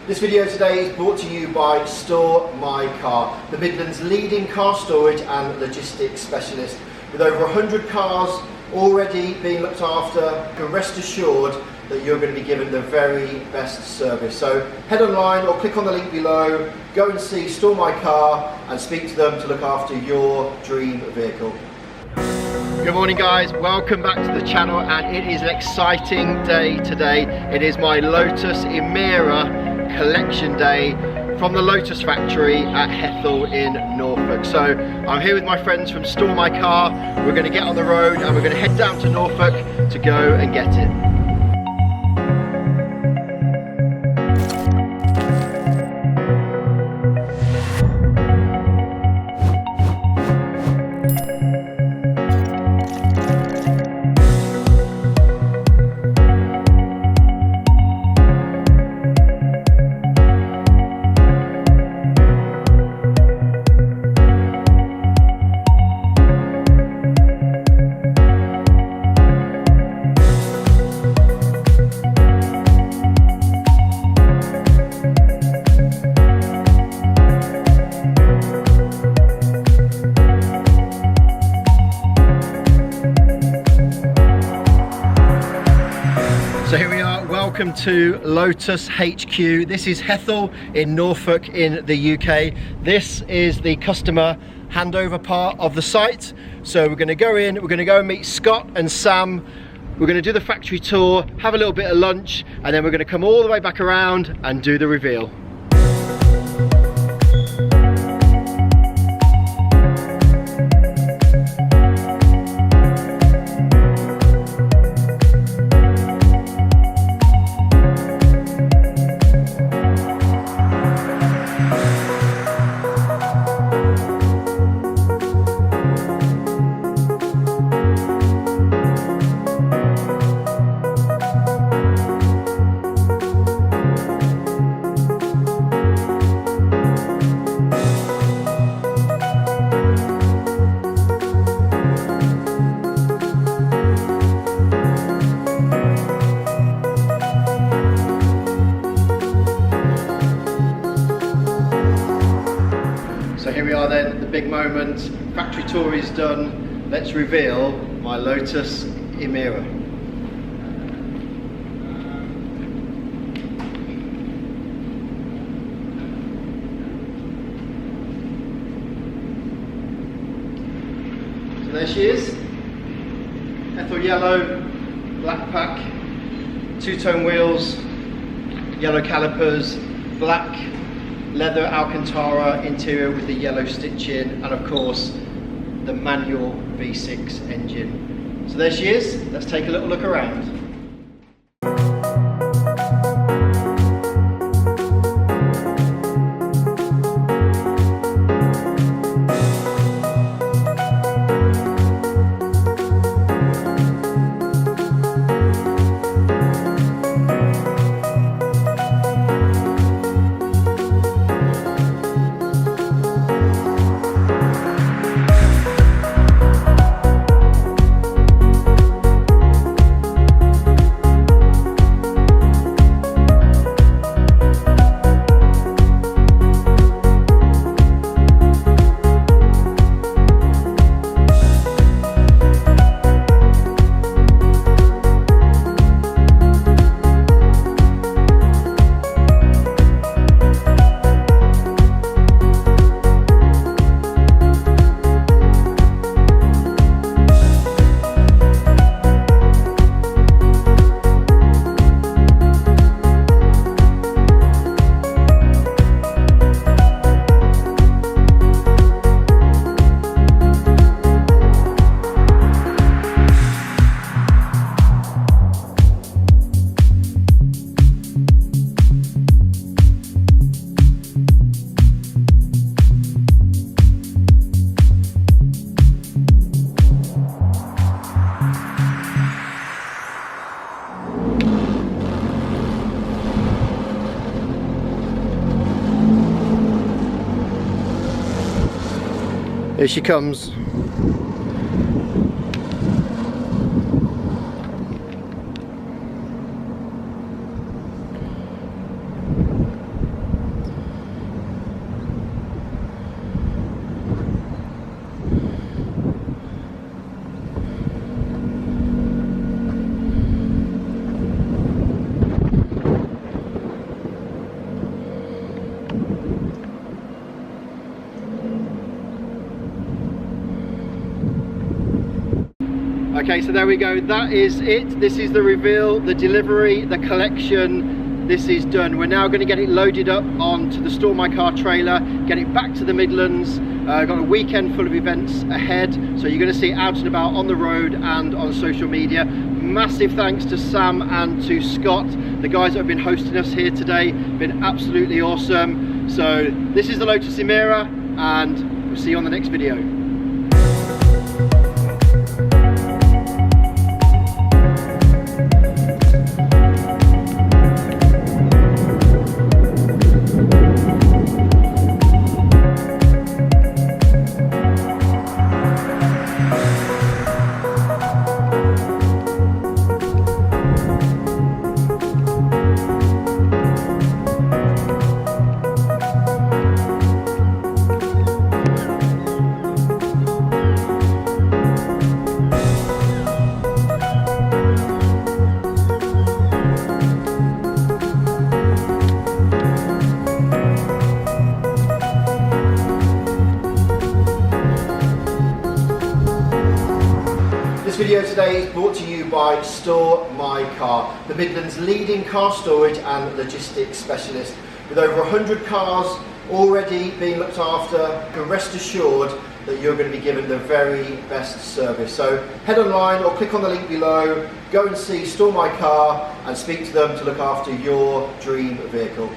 This video today is brought to you by Store My Car, the Midlands' leading car storage and logistics specialist. With over 100 cars already being looked after, you can rest assured that you're going to be given the very best service. So head online or click on the link below, go and see Store My Car and speak to them to look after your dream vehicle. Good morning guys, welcome back to the channel, and it is an exciting day today. It is my Lotus Emira collection day from the Lotus factory at Hethel in Norfolk. So I'm here with my friends from Store My Car. We're going to get on the road and we're going to head down to Norfolk to go and get it. So here we are, welcome to Lotus HQ. This is Hethel in Norfolk in the UK. This is the customer handover part of the site. So we're going to go in, we're going to go and meet Scott and Sam. We're going to do the factory tour, have a little bit of lunch, and then we're going to come all the way back around and do the reveal. So here we are then, the big moment. Factory tour is done. Let's reveal my Lotus Emira. So there she is. Hethel yellow, black pack, two-tone wheels, yellow calipers, black leather Alcantara interior with the yellow stitching, and of course the manual V6 engine. So there she is. Let's take a little look around. Here she comes. Okay, so there we go, that is it. This is the reveal, the delivery, the collection. This is done. We're now going to get it loaded up onto the Store My Car trailer, get it back to the Midlands. Got a weekend full of events ahead, so you're going to see it out and about on the road and on social media. Massive thanks to Sam and to Scott, the guys that have been hosting us here today. Been absolutely awesome. So this is the Lotus Emira, and we'll see you on the next video. This video today is brought to you by Store My Car, the Midlands' leading car storage and logistics specialist. With over 100 cars already being looked after, you can rest assured that you're going to be given the very best service. So head online or click on the link below, go and see Store My Car and speak to them to look after your dream vehicle.